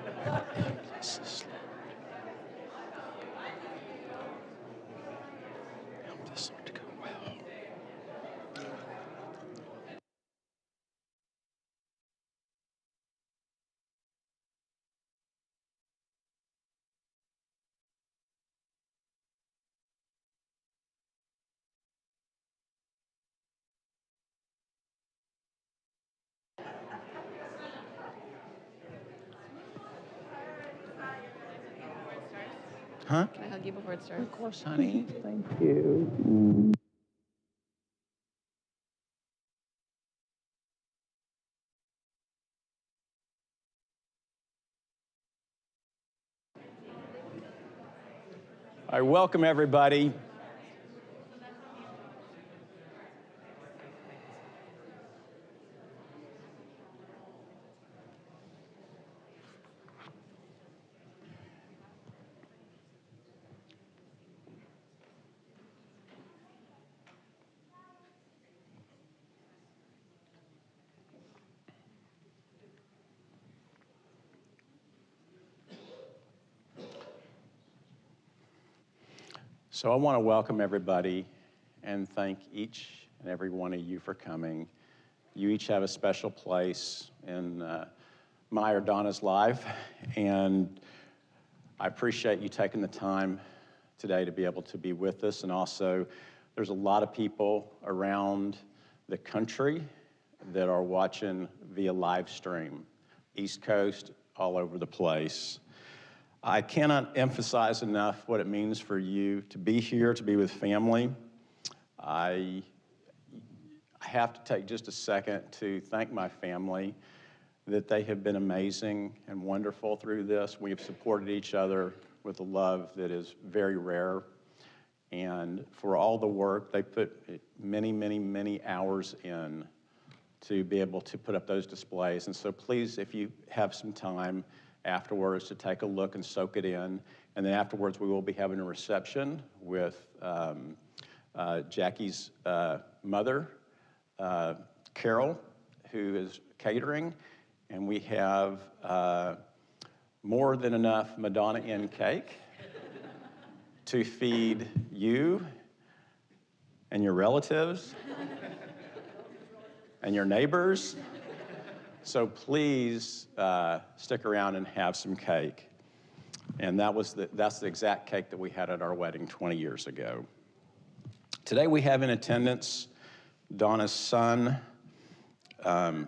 Bless us, Lord. Help this, Lord, to go well. Huh? Can I hug you before it starts? Of course, honey. Thank you. All right, welcome everybody. So I want to welcome everybody and thank each and every one of you for coming. You each have a special place in my or Donna's life, and I appreciate you taking the time today to be able to be with us. And also, there's a lot of people around the country that are watching via live stream, East Coast, all over the place. I cannot emphasize enough what it means for you to be here, to be with family. I have to take just a second to thank my family that they have been amazing and wonderful through this. We have supported each other with a love that is very rare. And for all the work, they put many, many, many hours in to be able to put up those displays. And so please, if you have some time afterwards to take a look and soak it in. And then afterwards, we will be having a reception with Jackie's mother, Carol, who is catering. And we have more than enough Madonna Inn cake to feed you and your relatives and your neighbors. So please stick around and have some cake. And that's the exact cake that we had at our wedding 20 years ago. Today we have in attendance Donna's son,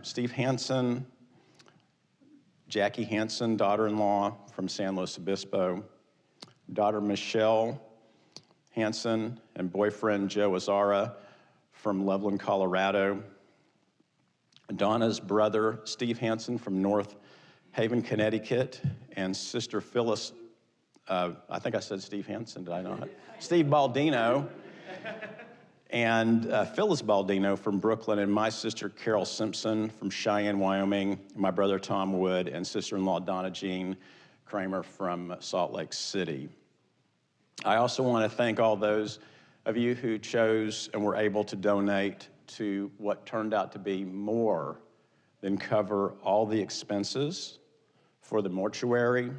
Steve Hansen, Jackie Hansen, daughter-in-law from San Luis Obispo, daughter Michelle Hansen, and boyfriend Joe Azara from Loveland, Colorado, Donna's brother, Steve Hansen from North Haven, Connecticut, and sister Phyllis, I think I said Steve Hansen, did I not? Steve Baldino, and Phyllis Baldino from Brooklyn, and my sister Carol Simpson from Cheyenne, Wyoming, my brother Tom Wood, and sister-in-law Donna Jean Kramer from Salt Lake City. I also want to thank all those of you who chose and were able to donate to what turned out to be more than cover all the expenses for the mortuary,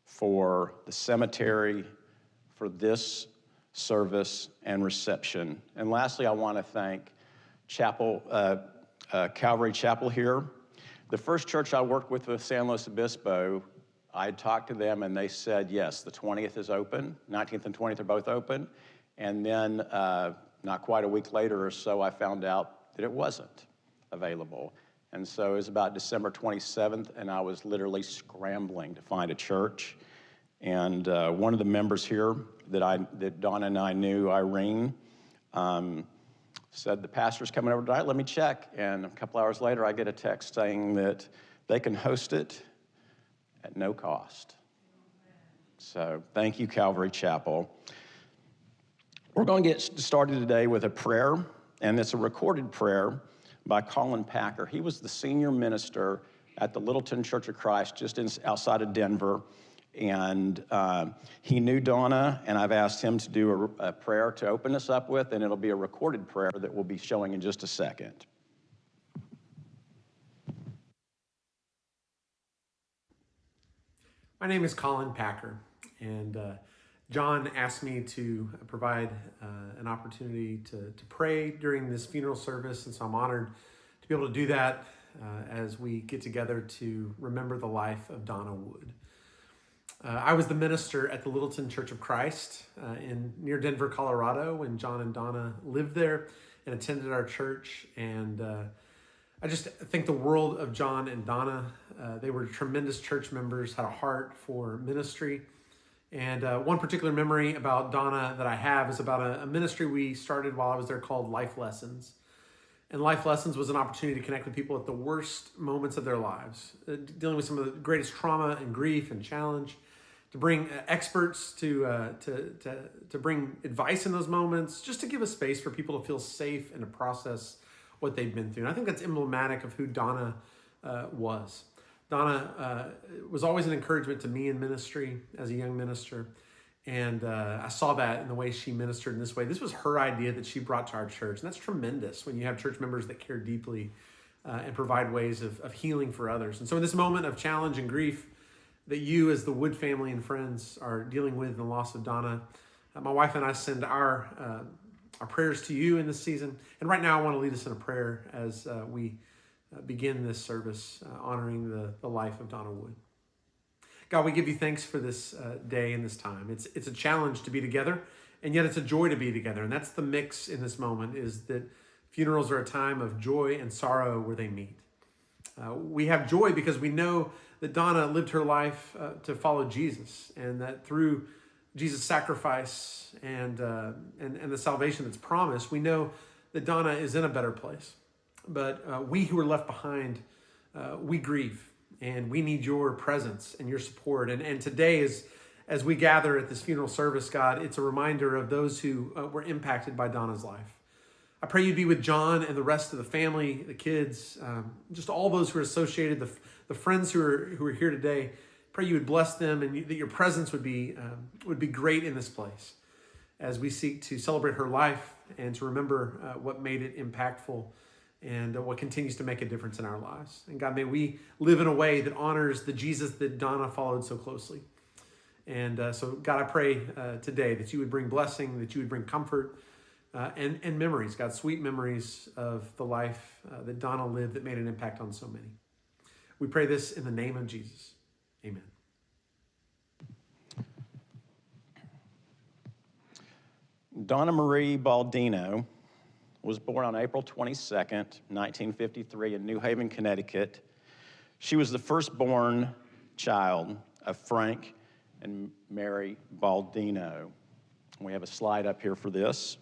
for the cemetery, for this service and reception. And lastly, I want to thank Calvary Chapel here. The first church I worked with San Luis Obispo, I talked to them and they said, yes, the 20th is open, 19th and 20th are both open. And then not quite a week later or so, I found out that it wasn't available. And so it was about December 27th, and I was literally scrambling to find a church. And one of the members here that Donna and I knew, Irene, said, the pastor's coming over tonight, let me check. And a couple hours later, I get a text saying that they can host it at no cost. So thank you, Calvary Chapel. We're going to get started today with a prayer, and it's a recorded prayer by Colin Packer. He was the senior minister at the Littleton Church of Christ just outside of Denver, and he knew Donna, and I've asked him to do a prayer to open us up with, and it'll be a recorded prayer that we'll be showing in just a second. My name is Colin Packer, and John asked me to provide an opportunity to pray during this funeral service, and so I'm honored to be able to do that as we get together to remember the life of Donna Wood. I was the minister at the Littleton Church of Christ near Denver, Colorado, when John and Donna lived there and attended our church, and I just think the world of John and Donna. They were tremendous church members, had a heart for ministry. And one particular memory about Donna that I have is about a ministry we started while I was there called Life Lessons. And Life Lessons was an opportunity to connect with people at the worst moments of their lives, dealing with some of the greatest trauma and grief and challenge, to bring experts to bring advice in those moments, just to give a space for people to feel safe and to process what they've been through. And I think that's emblematic of who Donna was. Donna was always an encouragement to me in ministry as a young minister. And I saw that in the way she ministered in this way. This was her idea that she brought to our church. And that's tremendous when you have church members that care deeply and provide ways of healing for others. And so in this moment of challenge and grief that you as the Wood family and friends are dealing with in the loss of Donna, my wife and I send our prayers to you in this season. And right now I want to lead us in a prayer as we begin this service honoring the life of Donna Wood. God, we give you thanks for this day and this time. It's a challenge to be together, and yet it's a joy to be together. And that's the mix in this moment, is that funerals are a time of joy and sorrow where they meet. We have joy because we know that Donna lived her life to follow Jesus, and that through Jesus' sacrifice and the salvation that's promised, we know that Donna is in a better place. But we who are left behind, we grieve, and we need your presence and your support. And today, as we gather at this funeral service, God, it's a reminder of those who were impacted by Donna's life. I pray you'd be with John and the rest of the family, the kids, just all those who are associated, the friends who are here today. Pray you would bless them, and that your presence would be great in this place as we seek to celebrate her life and to remember what made it impactful and what continues to make a difference in our lives. And God, may we live in a way that honors the Jesus that Donna followed so closely. And so God, I pray today that you would bring blessing, that you would bring comfort and memories, God, sweet memories of the life that Donna lived that made an impact on so many. We pray this in the name of Jesus. Amen. Donna Marie Baldino was born on April 22nd, 1953 in New Haven, Connecticut. She was the firstborn child of Frank and Mary Baldino. We have a slide up here for this.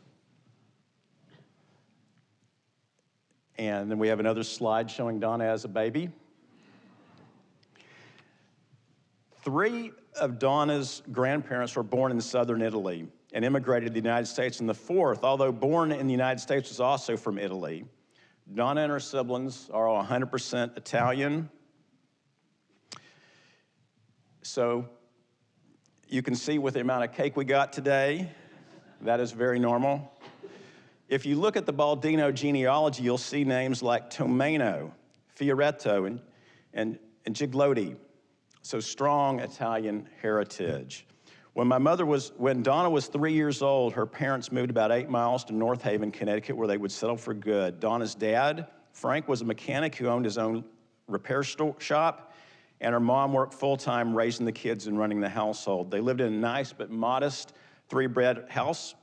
And then we have another slide showing Donna as a baby. 3 of Donna's grandparents were born in southern Italy and immigrated to the United States. And the 4th, although born in the United States, was also from Italy. Donna and her siblings are all 100% Italian. So you can see with the amount of cake we got today, that is very normal. If you look at the Baldino genealogy, you'll see names like Tomeno, Fioretto, and Giglotti. So strong Italian heritage. When Donna was 3 years old, her parents moved about 8 miles to North Haven, Connecticut, where they would settle for good. Donna's dad, Frank, was a mechanic who owned his own repair shop, and her mom worked full-time raising the kids and running the household. They lived in a nice but modest 3-bed house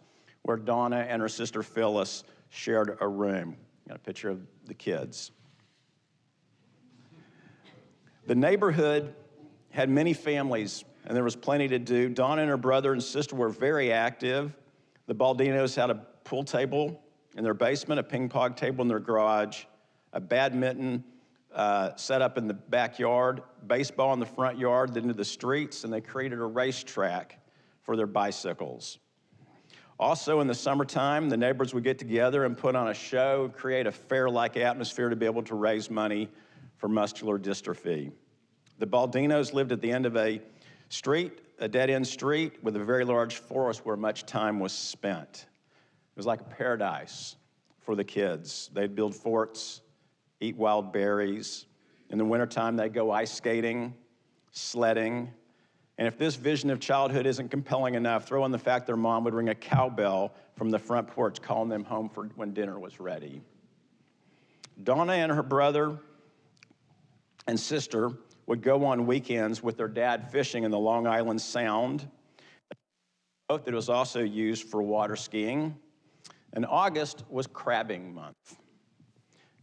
where Donna and her sister Phyllis shared a room. Got a picture of the kids. The neighborhood had many families, and there was plenty to do. Donna and her brother and sister were very active. The Baldinos had a pool table in their basement, a ping pong table in their garage, a badminton set up in the backyard, baseball in the front yard, then into the streets, and they created a racetrack for their bicycles. Also, in the summertime, the neighbors would get together and put on a show, create a fair-like atmosphere to be able to raise money for muscular dystrophy. The Baldinos lived at the end of a dead-end street with a very large forest where much time was spent. It was like a paradise for the kids. They'd build forts, eat wild berries. In the wintertime, they'd go ice skating, sledding, And if this vision of childhood isn't compelling enough, throw in the fact their mom would ring a cowbell from the front porch calling them home for when dinner was ready. Donna and her brother and sister would go on weekends with their dad fishing in the Long Island Sound. A boat that was also used for water skiing. And August was crabbing month.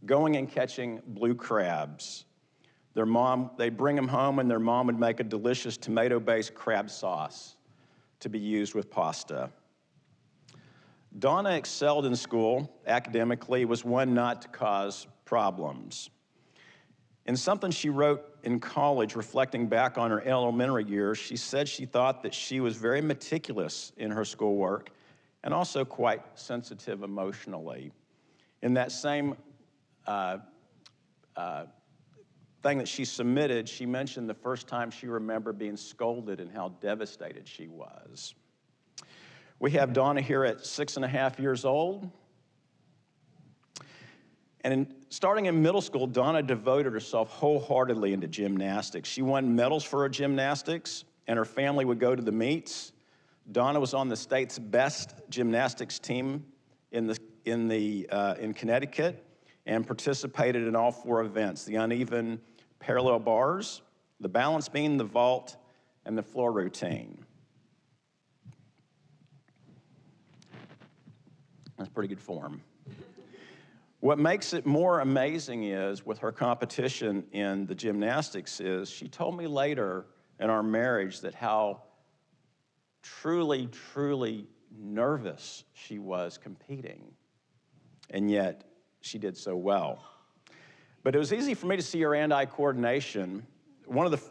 Going and catching blue crabs. They'd bring them home and their mom would make a delicious tomato-based crab sauce to be used with pasta. Donna excelled in school, academically, was one not to cause problems. In something she wrote in college, reflecting back on her elementary years, she said she thought that she was very meticulous in her schoolwork and also quite sensitive emotionally. In that same thing that she submitted, she mentioned the first time she remembered being scolded and how devastated she was. We have Donna here at 6.5 years old. And starting in middle school, Donna devoted herself wholeheartedly into gymnastics. She won medals for her gymnastics, and her family would go to the meets. Donna was on the state's best gymnastics team in Connecticut and participated in all 4 events: the uneven parallel bars, the balance beam, the vault, and the floor routine. That's pretty good form. What makes it more amazing is, with her competition in the gymnastics, is she told me later in our marriage that how truly, truly nervous she was competing, and yet she did so well. But it was easy for me to see her hand-eye coordination.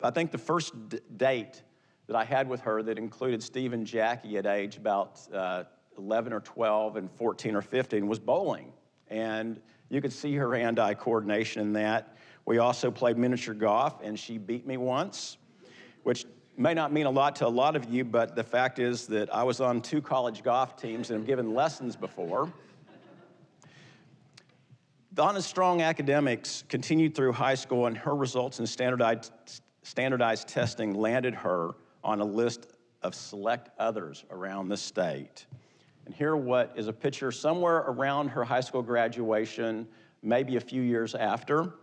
I think the first date that I had with her that included Steve and Jackie at age about 11 or 12 and 14 or 15 was bowling. And you could see her hand-eye coordination in that. We also played miniature golf, and she beat me once, which may not mean a lot to a lot of you, but the fact is that I was on 2 college golf teams and have given lessons before. Donna's strong academics continued through high school, and her results in standardized testing landed her on a list of select others around the state. And here what is a picture somewhere around her high school graduation, maybe a few years after.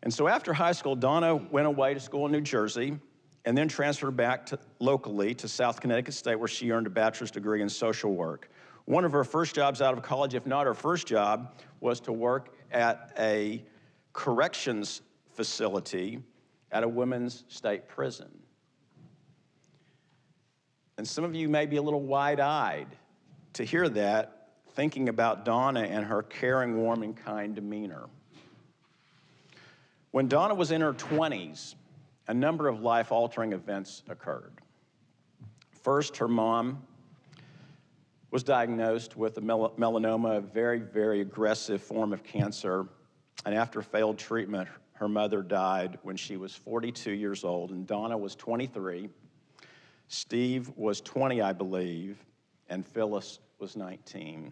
And so after high school, Donna went away to school in New Jersey and then transferred back locally to South Connecticut State, where she earned a bachelor's degree in social work. One of her first jobs out of college, if not her first job, was to work at a corrections facility at a women's state prison. And some of you may be a little wide-eyed to hear that, thinking about Donna and her caring, warm, and kind demeanor. When Donna was in her 20s, a number of life-altering events occurred. First, her mom was diagnosed with a melanoma, a very, very aggressive form of cancer. And after failed treatment, her mother died when she was 42 years old, and Donna was 23. Steve was 20, I believe, and Phyllis was 19.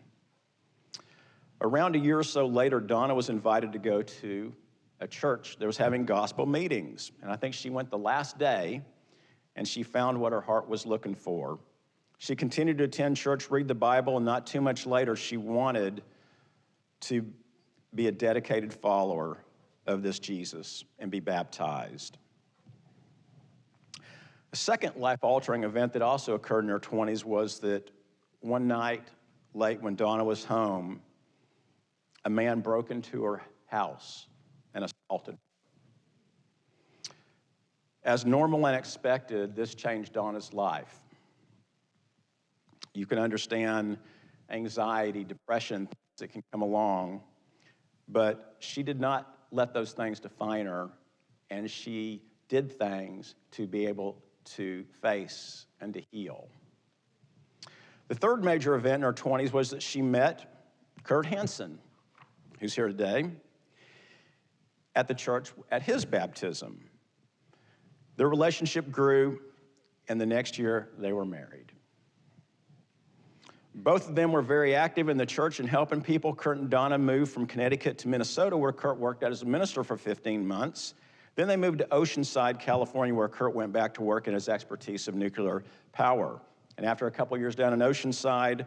Around a year or so later, Donna was invited to go to a church that was having gospel meetings. And I think she went the last day, and she found what her heart was looking for. She continued to attend church, read the Bible, and not too much later, she wanted to be a dedicated follower of this Jesus and be baptized. A second life-altering event that also occurred in her 20s was that one night late when Donna was home, a man broke into her house and assaulted her. As normal and expected, this changed Donna's life. You can understand anxiety, depression, things that can come along, but she did not let those things define her, and she did things to be able to face and to heal. The third major event in her 20s was that she met Kurt Hansen, who's here today, at the church at his baptism. Their relationship grew, and the next year they were married. Both of them were very active in the church and helping people. Kurt and Donna moved from Connecticut to Minnesota, where Kurt worked as a minister for 15 months. Then they moved to Oceanside, California, where Kurt went back to work in his expertise of nuclear power. And after a couple years down in Oceanside,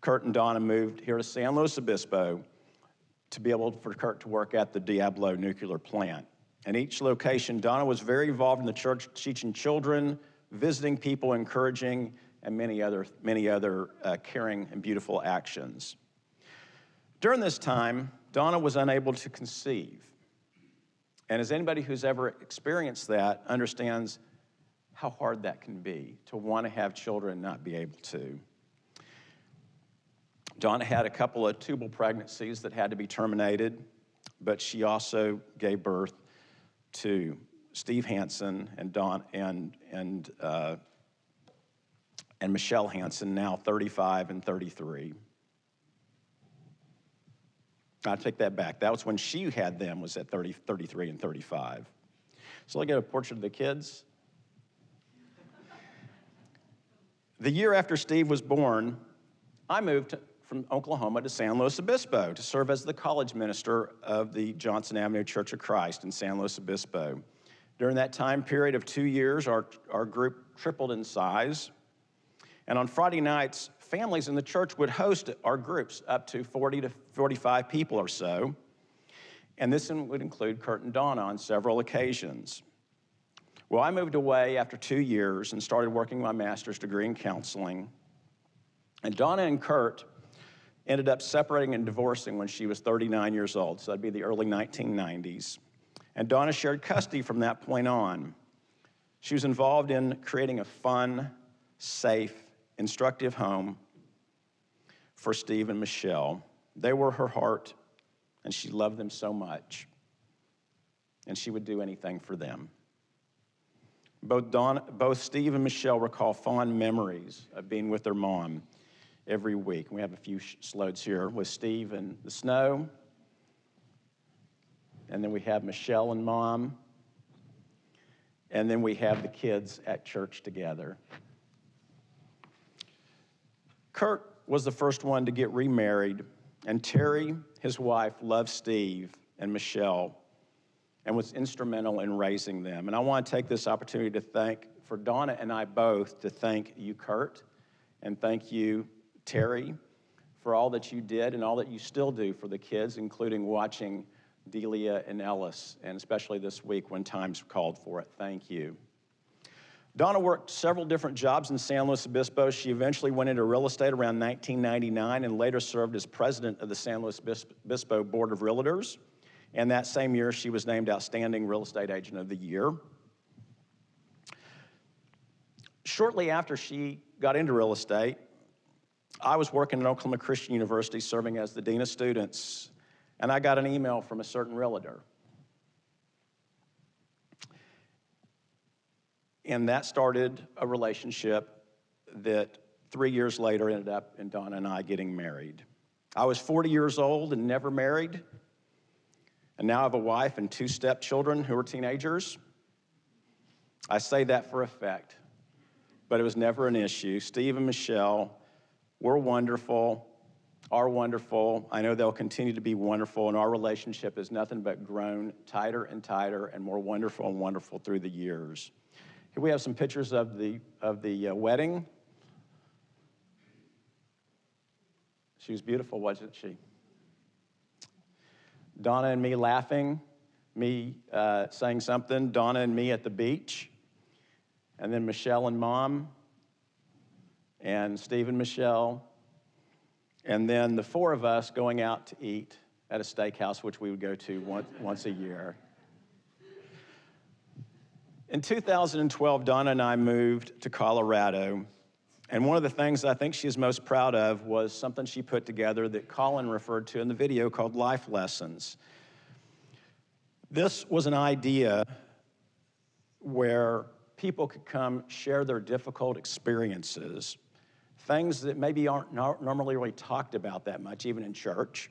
Kurt and Donna moved here to San Luis Obispo to be able for Kurt to work at the Diablo nuclear plant. In each location, Donna was very involved in the church, teaching children, visiting people, encouraging, and many other caring and beautiful actions. During this time, Donna was unable to conceive. And as anybody who's ever experienced that understands how hard that can be, to want to have children and not be able to. Donna had a couple of tubal pregnancies that had to be terminated, but she also gave birth to Steve Hansen and Michelle Hansen, now 35 and 33. I take that back. That was when she had them, was at 33 and 35. So look at a portrait of the kids. The year after Steve was born, I moved from Oklahoma to San Luis Obispo to serve as the college minister of the Johnson Avenue Church of Christ in San Luis Obispo. During that time period of 2 years, our group tripled in size. And on Friday nights, families in the church would host our groups up to 40 to 45 people or so. And this would include Kurt and Donna on several occasions. Well, I moved away after 2 years and started working my master's degree in counseling. And Donna and Kurt ended up separating and divorcing when she was 39 years old, so that'd be the early 1990s. And Donna shared custody from that point on. She was involved in creating a fun, safe, instructive home for Steve and Michelle. They were her heart, and she loved them so much, and she would do anything for them. Both Steve and Michelle recall fond memories of being with their mom every week. We have a few slides here with Steve and the snow, and then we have Michelle and Mom, and then we have the kids at church together. Kurt was the first one to get remarried, and Terry, his wife, loved Steve and Michelle and was instrumental in raising them. And I want to take this opportunity to thank, for Donna and I both, to thank you, Kurt, and thank you, Terry, for all that you did and all that you still do for the kids, including watching Delia and Ellis, and especially this week when time's called for it. Thank you. Donna worked several different jobs in San Luis Obispo. She eventually went into real estate around 1999 and later served as president of the San Luis Obispo Board of Realtors. And that same year, she was named Outstanding Real Estate Agent of the Year. Shortly after she got into real estate, I was working at Oklahoma Christian University serving as the Dean of Students, and I got an email from a certain realtor. And that started a relationship that 3 years later ended up in Donna and I getting married. I was 40 years old and never married, and now I have a wife and 2 stepchildren who are teenagers. I say that for effect, but it was never an issue. Steve and Michelle were wonderful, are wonderful. I know they'll continue to be wonderful, and our relationship has nothing but grown tighter and tighter and more wonderful and wonderful through the years. Here we have some pictures of the wedding. She was beautiful, wasn't she? Donna and me laughing, me saying something, Donna and me at the beach, and then Michelle and Mom, and Steve and Michelle, and then the 4 of us going out to eat at a steakhouse, which we would go to once a year. In 2012, Donna and I moved to Colorado, and one of the things I think she's most proud of was something she put together that Colin referred to in the video called Life Lessons. This was an idea where people could come share their difficult experiences, things that maybe aren't normally really talked about that much, even in church,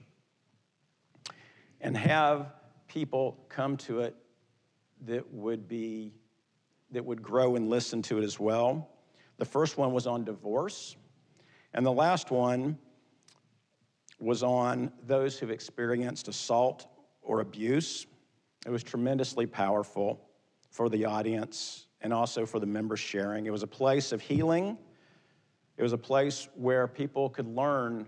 and have people come to it that would grow and listen to it as well. The first one was on divorce, and the last one was on those who've experienced assault or abuse. It was tremendously powerful for the audience and also for the members sharing. It was a place of healing. It was a place where people could learn,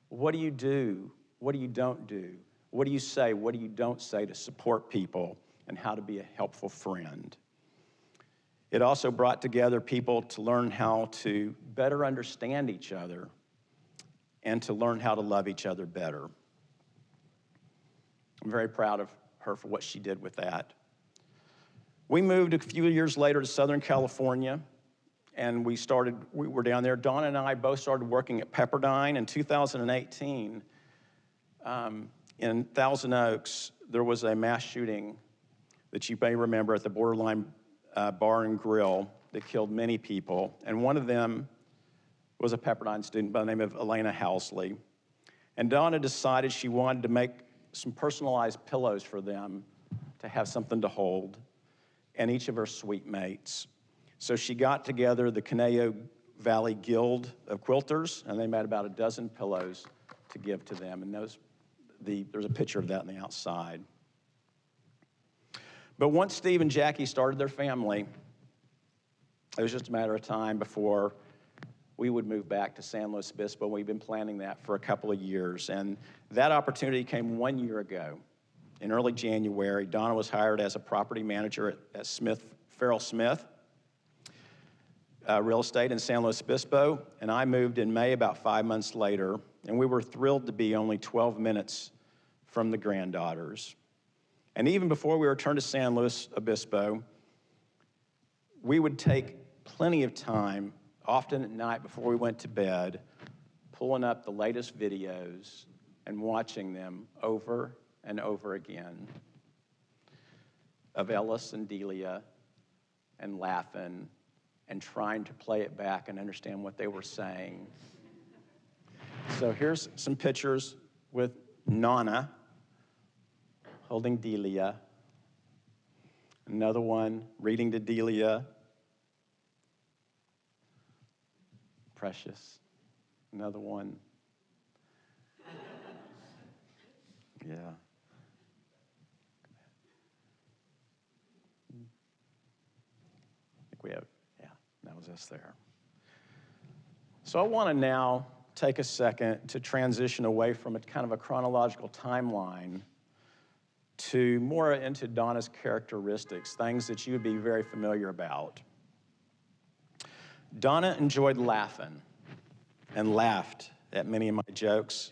what do you do? What do you don't do? What do you say? What do you don't say to support people, and how to be a helpful friend? It also brought together people to learn how to better understand each other and to learn how to love each other better. I'm very proud of her for what she did with that. We moved a few years later to Southern California, and we were down there. Donna and I both started working at Pepperdine. In 2018, in Thousand Oaks, there was a mass shooting that you may remember at the Borderline Bar and Grill that killed many people. And one of them was a Pepperdine student by the name of Elena Housley. And Donna decided she wanted to make some personalized pillows for them to have something to hold, and each of her suite mates. So she got together the Conejo Valley Guild of Quilters, and they made about a dozen pillows to give to them. And there's a picture of that on the outside. But once Steve and Jackie started their family, it was just a matter of time before we would move back to San Luis Obispo. We've been planning that for a couple of years. And that opportunity came 1 year ago. In early January, Donna was hired as a property manager at Farrell Smith Real Estate in San Luis Obispo, and I moved in May about 5 months later, and we were thrilled to be only 12 minutes from the granddaughters. And even before we returned to San Luis Obispo, we would take plenty of time, often at night before we went to bed, pulling up the latest videos and watching them over and over again of Ellis and Delia, and laughing and trying to play it back and understand what they were saying. So here's some pictures with Donna holding Delia. Another one reading to Delia. Precious. Another one. Yeah. I think we have, yeah, that was us there. So I want to now take a second to transition away from a kind of a chronological timeline to more into Donna's characteristics, things that you would be very familiar about. Donna enjoyed laughing and laughed at many of my jokes,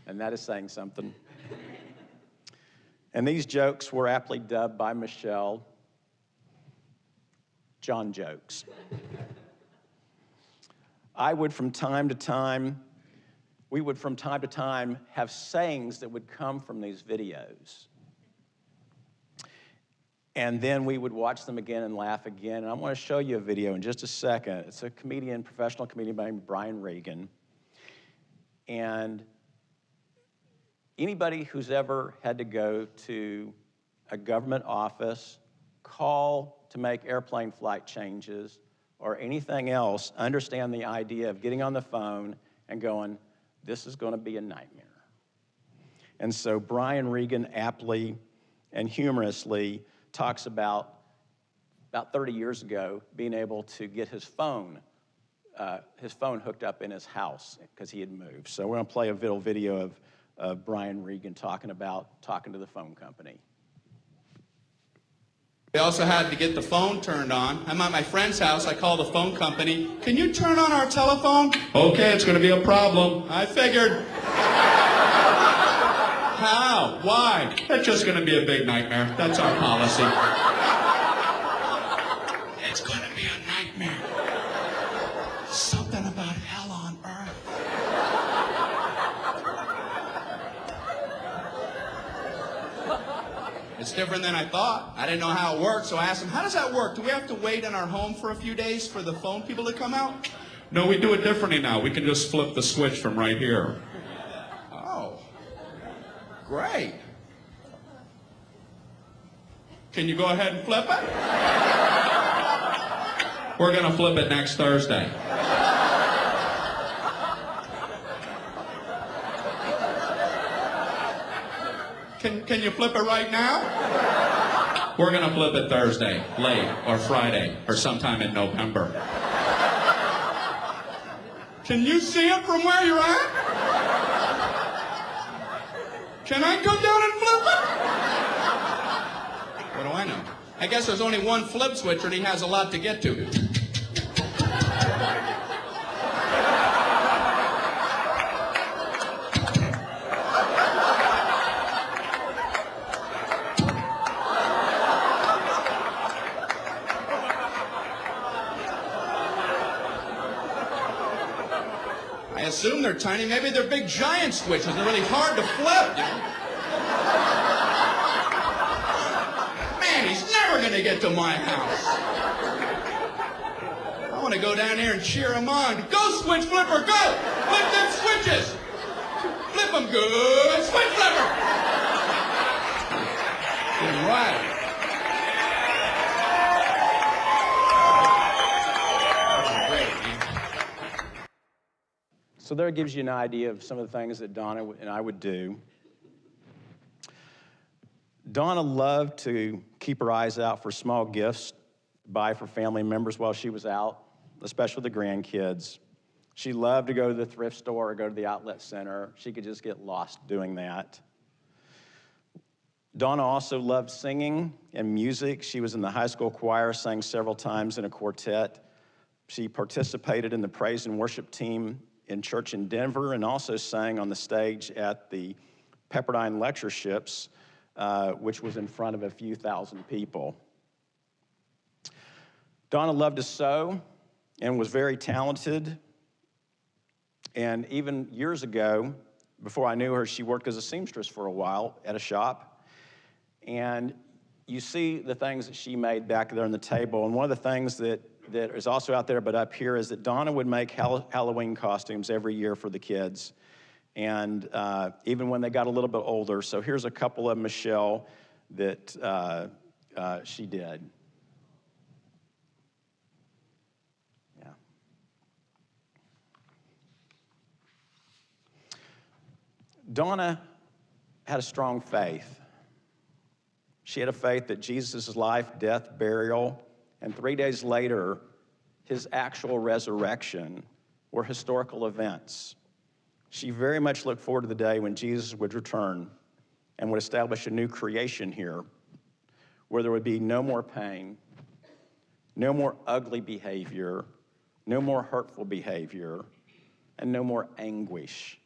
and that is saying something. And these jokes were aptly dubbed by Michelle John jokes. We would from time to time have sayings that would come from these videos. And then we would watch them again and laugh again. And I want to show you a video in just a second. It's a professional comedian named Brian Regan. And anybody who's ever had to go to a government office, call to make airplane flight changes, or anything else, understand the idea of getting on the phone and going, this is going to be a nightmare. And so Brian Regan aptly and humorously talks about 30 years ago being able to get his phone hooked up in his house because he had moved. So we're going to play a little video of Brian Regan talking to the phone company. We also had to get the phone turned on. I'm at my friend's house. I call the phone company. Can you turn on our telephone? Okay, it's going to be a problem. I figured. How? Why? It's just going to be a big nightmare. That's our policy. It's going to be a nightmare. Something about hell on earth. It's different than I thought. I didn't know how it worked, so I asked him, how does that work? Do we have to wait in our home for a few days for the phone people to come out? No, we do it differently now. We can just flip the switch from right here. Oh, great. Can you go ahead and flip it? We're going to flip it next Thursday. Can you flip it right now? We're going to flip it Thursday, late, or Friday, or sometime in November. Can you see it from where you're at? Can I come down and flip it? What do I know? I guess there's only one flip switch and he has a lot to get to. I assume they're tiny. Maybe they're big giant switches. They're really hard to flip, you know? Man, he's never going to get to my house. I want to go down here and cheer him on. Go, switch flipper, go! Flip them switches! Flip them good! Switch flipper! All right. So there gives you an idea of some of the things that Donna and I would do. Donna loved to keep her eyes out for small gifts to buy for family members while she was out, especially the grandkids. She loved to go to the thrift store or go to the outlet center. She could just get lost doing that. Donna also loved singing and music. She was in the high school choir, sang several times in a quartet. She participated in the praise and worship team in church in Denver, and also sang on the stage at the Pepperdine Lectureships, which was in front of a few thousand people. Donna loved to sew and was very talented. And even years ago, before I knew her, she worked as a seamstress for a while at a shop. And you see the things that she made back there on the table. And one of the things that is also out there but up here is that Donna would make Halloween costumes every year for the kids, and even when they got a little bit older. So here's a couple of Michelle that she did. Yeah. Donna had a strong faith. She had a faith that Jesus' life, death, burial, and 3 days later, his actual resurrection were historical events. She very much looked forward to the day when Jesus would return and would establish a new creation here, where there would be no more pain, no more ugly behavior, no more hurtful behavior, and no more anguish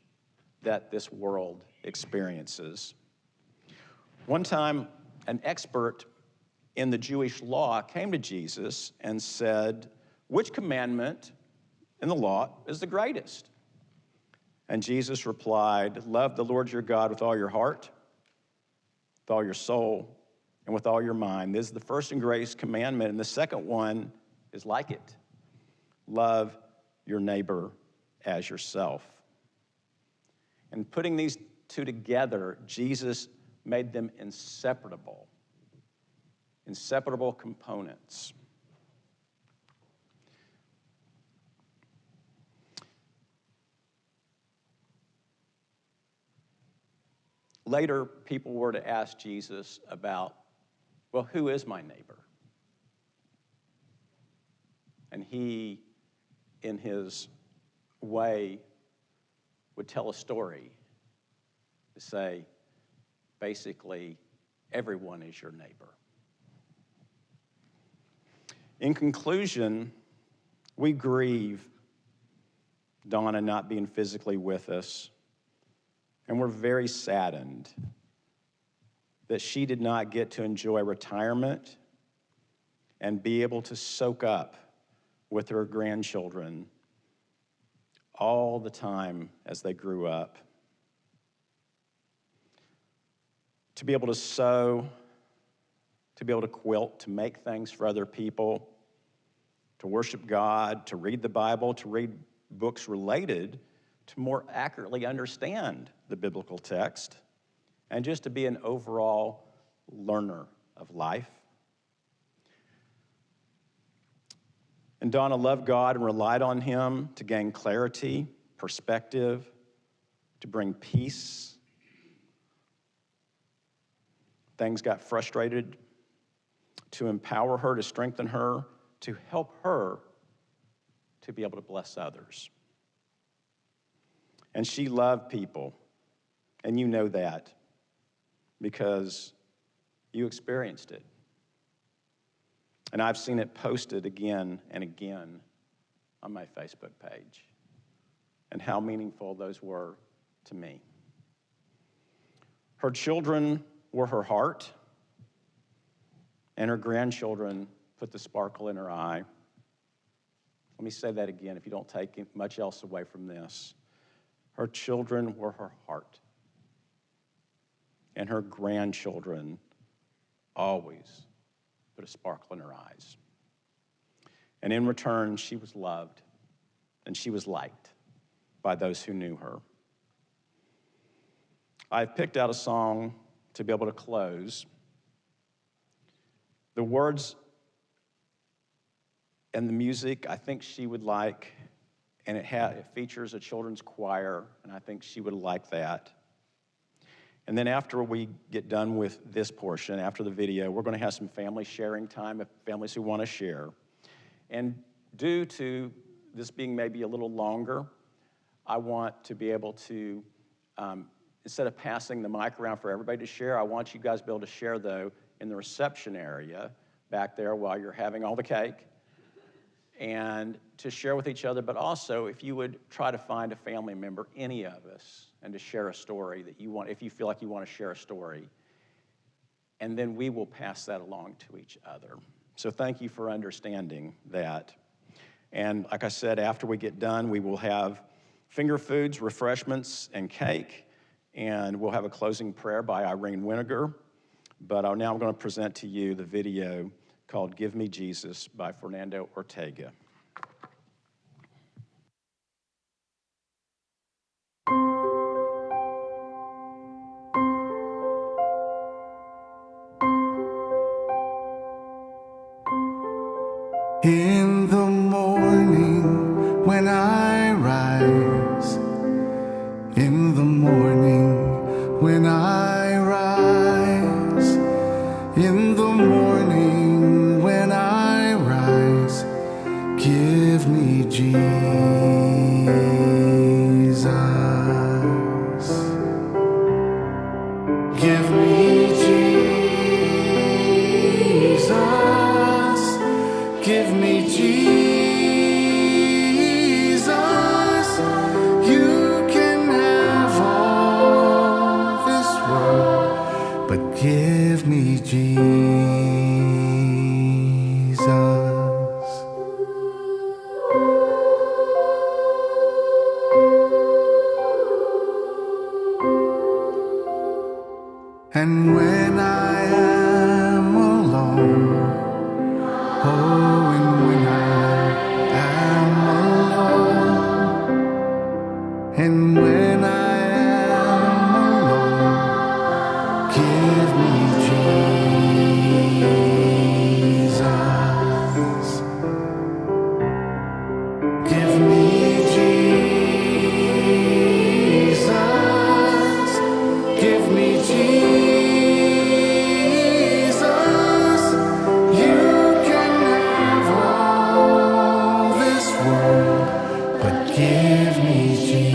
that this world experiences. One time, an expert in the Jewish law came to Jesus and said, "Which commandment in the law is the greatest?" And Jesus replied, "Love the Lord your God with all your heart, with all your soul, and with all your mind. This is the first and greatest commandment, and the second one is like it. Love your neighbor as yourself." And putting these two together, Jesus made them inseparable components. Later, people were to ask Jesus about, well, who is my neighbor? And he, in his way, would tell a story to say, basically, everyone is your neighbor. In conclusion, we grieve Donna not being physically with us, and we're very saddened that she did not get to enjoy retirement and be able to soak up with her grandchildren all the time as they grew up. To be able to sew, to be able to quilt, to make things for other people, to worship God, to read the Bible, to read books related to more accurately understand the biblical text, and just to be an overall learner of life. And Donna loved God and relied on him to gain clarity, perspective, to bring peace. things got frustrated, to empower her, to strengthen her, to help her to be able to bless others. And she loved people, and you know that because you experienced it. And I've seen it posted again and again on my Facebook page, and how meaningful those were to me. Her children were her heart, and her grandchildren put the sparkle in her eye. Let me say that again if you don't take much else away from this. Her children were her heart, and her grandchildren always put a sparkle in her eyes. And in return, she was loved, and she was liked by those who knew her. I've picked out a song to be able to close. The words and the music, I think she would like, and it features a children's choir, and I think she would like that. And then after we get done with this portion, after the video, we're going to have some family sharing time, families who want to share. And due to this being maybe a little longer, I want to be able to, instead of passing the mic around for everybody to share, I want you guys to be able to share, though, in the reception area back there while you're having all the cake, and to share with each other, but also if you would try to find a family member, any of us, and to share a story that you want, if you feel like you want to share a story, and then we will pass that along to each other. So thank you for understanding that. And like I said, after we get done, we will have finger foods, refreshments, and cake, and we'll have a closing prayer by Irene Winiger. But now I'm going to present to you the video called Give Me Jesus by Fernando Ortega. In the morning when I rise, in the morning when I rise, in the morning when I rise, give me Jesus. Give me Jesus. Give me Jesus. You can have all this world, but give me Jesus. And when I am alone, oh, and when I am alone, and when I am alone, give me Jesus. Give me Jesus. Give me Jesus. You can have all this world, but give me Jesus.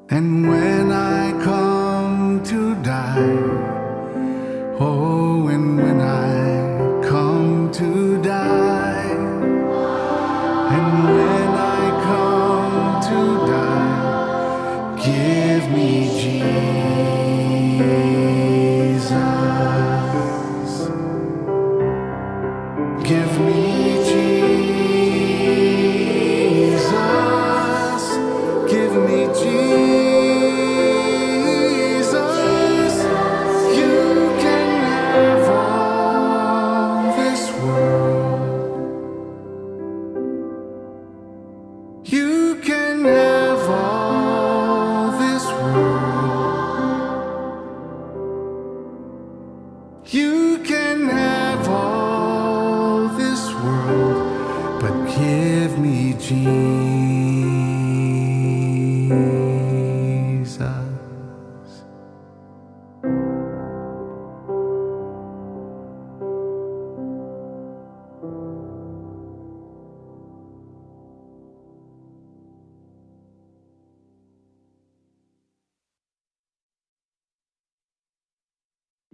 And when I come to die, oh, and when I come to die, and when I come to die, give give me Jesus. Give me Jesus. Give me Jesus. You can have all this world. You can have all this world. You can have all this world, but give me Jesus.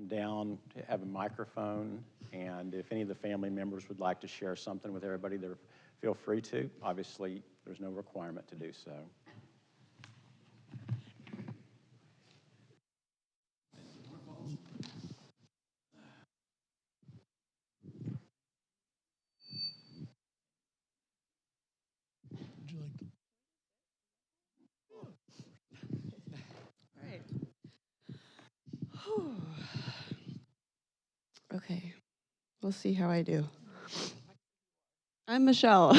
Down to have a microphone, and if any of the family members would like to share something with everybody, feel free to. Obviously, there's no requirement to do so. Right. Okay, we'll see how I do. I'm Michelle.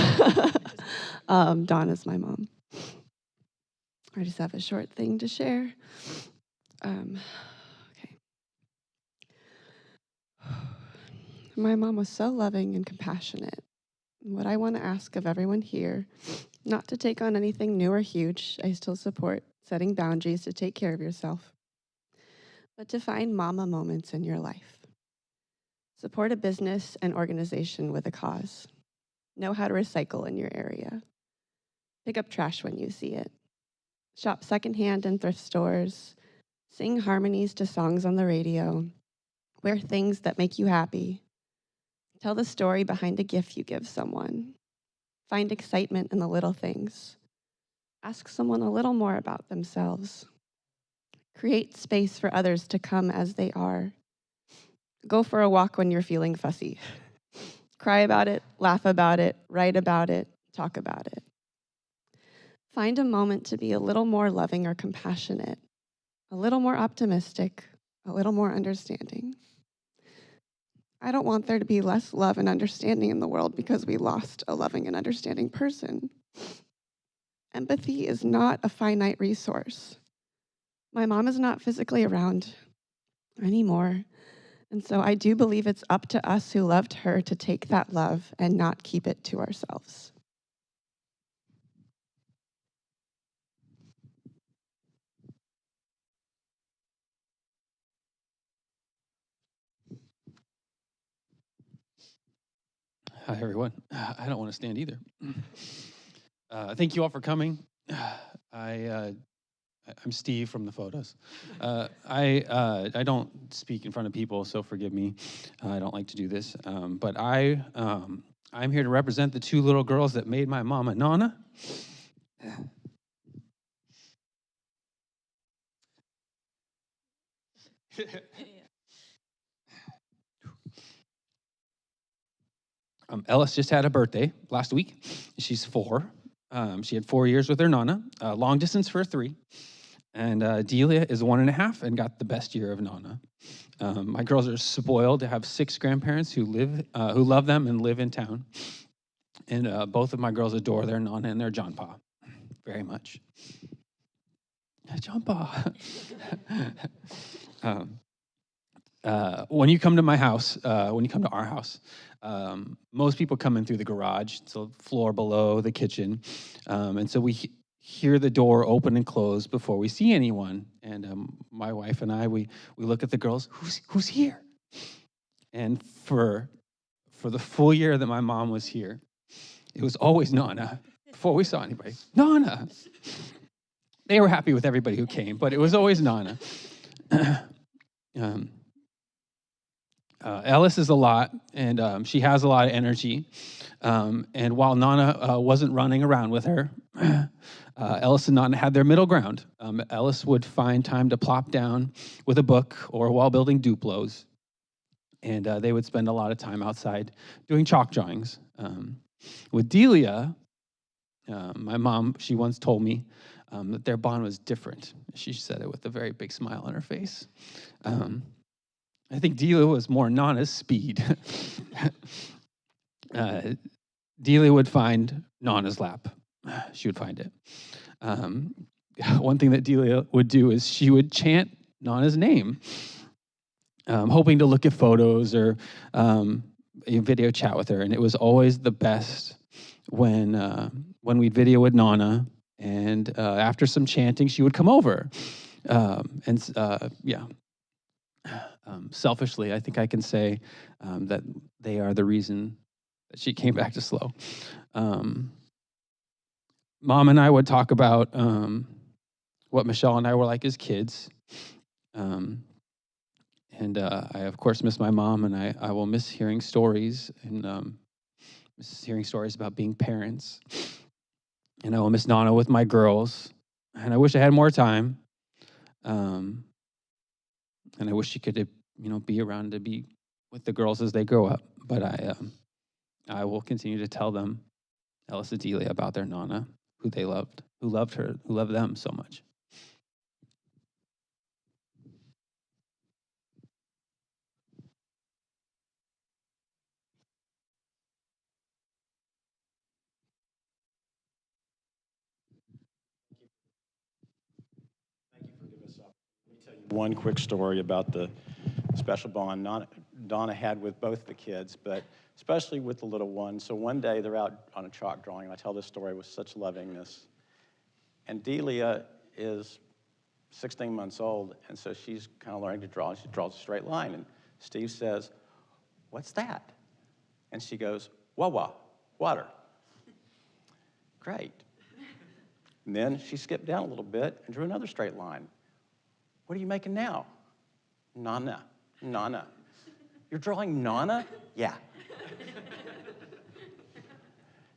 Donna's my mom. I just have a short thing to share. Okay. My mom was so loving and compassionate. What I want to ask of everyone here, not to take on anything new or huge, I still support setting boundaries to take care of yourself, but to find mama moments in your life. Support a business and organization with a cause. Know how to recycle in your area. Pick up trash when you see it. Shop secondhand in thrift stores. Sing harmonies to songs on the radio. Wear things that make you happy. Tell the story behind a gift you give someone. Find excitement in the little things. Ask someone a little more about themselves. Create space for others to come as they are. Go for a walk when you're feeling fussy. Cry about it, laugh about it, write about it, talk about it. Find a moment to be a little more loving or compassionate, a little more optimistic, a little more understanding. I don't want there to be less love and understanding in the world because we lost a loving and understanding person. Empathy is not a finite resource. My mom is not physically around anymore, and so I do believe it's up to us who loved her to take that love and not keep it to ourselves. Hi, everyone. I don't want to stand either. Thank you all for coming. I'm Steve from the photos. I don't speak in front of people, so forgive me. I don't like to do this. But I'm here to represent the two little girls that made my mama Donna. Ellis just had a birthday last week. She's 4. She had 4 years with her Nana, long distance for 3. And Delia is 1.5 and got the best year of Nana. My girls are spoiled to have 6 grandparents who love them and live in town. And both of my girls adore their Nana and their John Pa very much. John Pa. When you come to my house, when you come to our house, most people come in through the garage, so floor below the kitchen. And so we hear the door open and close before we see anyone. And my wife and I, we look at the girls, who's here? And for the full year that my mom was here, it was always Nana before we saw anybody. Nana! They were happy with everybody who came, but it was always Nana. Ellis is a lot, and she has a lot of energy. And while Nana wasn't running around with her, Ellis and Nana had their middle ground. Ellis would find time to plop down with a book or while building Duplos, and they would spend a lot of time outside doing chalk drawings. With Delia, my mom, she once told me that their bond was different. She said it with a very big smile on her face. I think Delia was more Nana's speed. Delia would find Nana's lap. She would find it. One thing that Delia would do is she would chant Nana's name, hoping to look at photos or video chat with her. And it was always the best when we'd video with Nana. And after some chanting, she would come over. Selfishly, I think I can say that they are the reason that she came back to Slow. Mom and I would talk about what Michelle and I were like as kids. I, of course, miss my mom, and I will miss hearing stories and miss hearing stories about being parents. And I will miss Donna with my girls. And I wish I had more time. And I wish she could, be around to be with the girls as they grow up. But I will continue to tell them, Ellis and Delia, about their Nana, who they loved, who loved her, who loved them so much. One quick story about the special bond Donna had with both the kids, but especially with the little one. So one day they're out on a chalk drawing, and I tell this story with such lovingness. And Delia is 16 months old, and so she's kind of learning to draw. She draws a straight line, and Steve says, "What's that?" And she goes, "Wawa, water." Great. And then she skipped down a little bit and drew another straight line. "What are you making now?" "Nana, Nana." "You're drawing Nana?" "Yeah."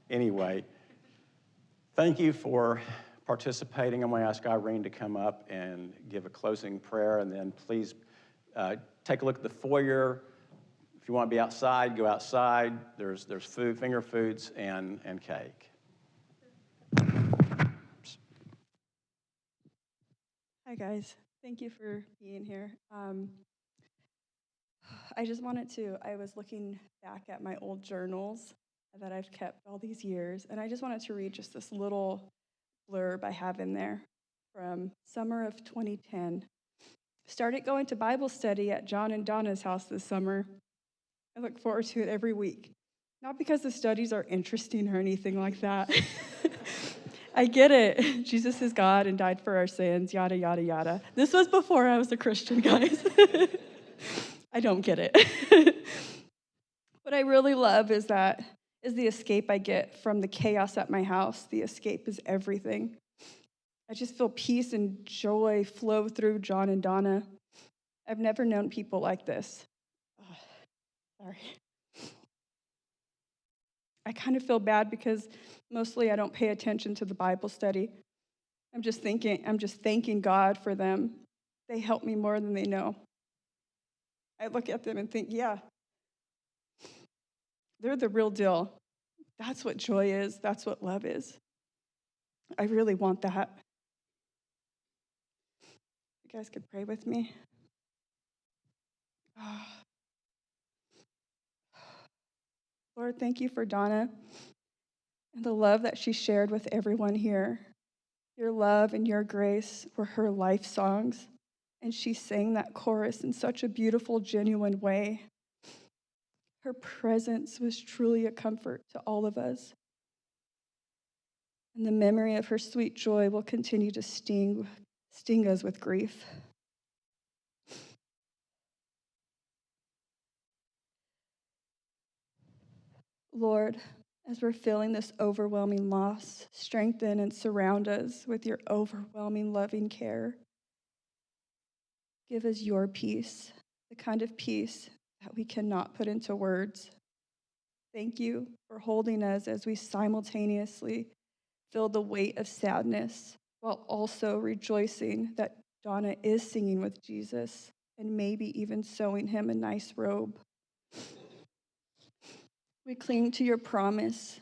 Anyway, thank you for participating. I'm going to ask Irene to come up and give a closing prayer, and then please take a look at the foyer. If you want to be outside, go outside. There's food, finger foods, and cake. Hi, guys. Thank you for being here. I just wanted to, I was looking back at my old journals that I've kept all these years, and I just wanted to read just this little blurb I have in there from summer of 2010. Started going to Bible study at John and Donna's house this summer. I look forward to it every week. Not because the studies are interesting or anything like that. I get it. Jesus is God and died for our sins, yada, yada, yada. This was before I was a Christian, guys. I don't get it. What I really love is the escape I get from the chaos at my house. The escape is everything. I just feel peace and joy flow through John and Donna. I've never known people like this. Oh, sorry. I kind of feel bad because mostly I don't pay attention to the Bible study. I'm just thanking God for them. They help me more than they know. I look at them and think, yeah, they're the real deal. That's what joy is. That's what love is. I really want that. You guys could pray with me. Oh. Lord, thank you for Donna and the love that she shared with everyone here. Your love and your grace were her life songs, and she sang that chorus in such a beautiful, genuine way. Her presence was truly a comfort to all of us. And the memory of her sweet joy will continue to sting us with grief. Lord, as we're feeling this overwhelming loss, strengthen and surround us with your overwhelming loving care. Give us your peace, the kind of peace that we cannot put into words. Thank you for holding us as we simultaneously feel the weight of sadness while also rejoicing that Donna is singing with Jesus and maybe even sewing him a nice robe. We cling to your promise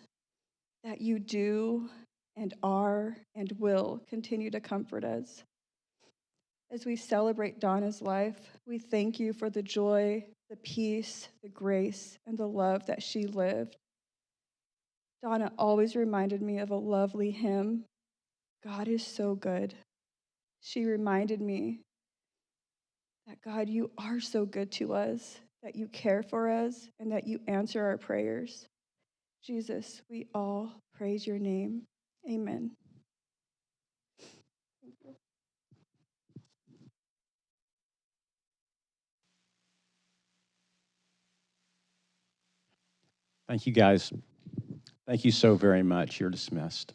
that you do and are and will continue to comfort us. As we celebrate Donna's life, we thank you for the joy, the peace, the grace, and the love that she lived. Donna always reminded me of a lovely hymn, God is so good. She reminded me that, God, you are so good to us, that you care for us, and that you answer our prayers. Jesus, we all praise your name. Amen. Thank you, guys. Thank you so very much. You're dismissed.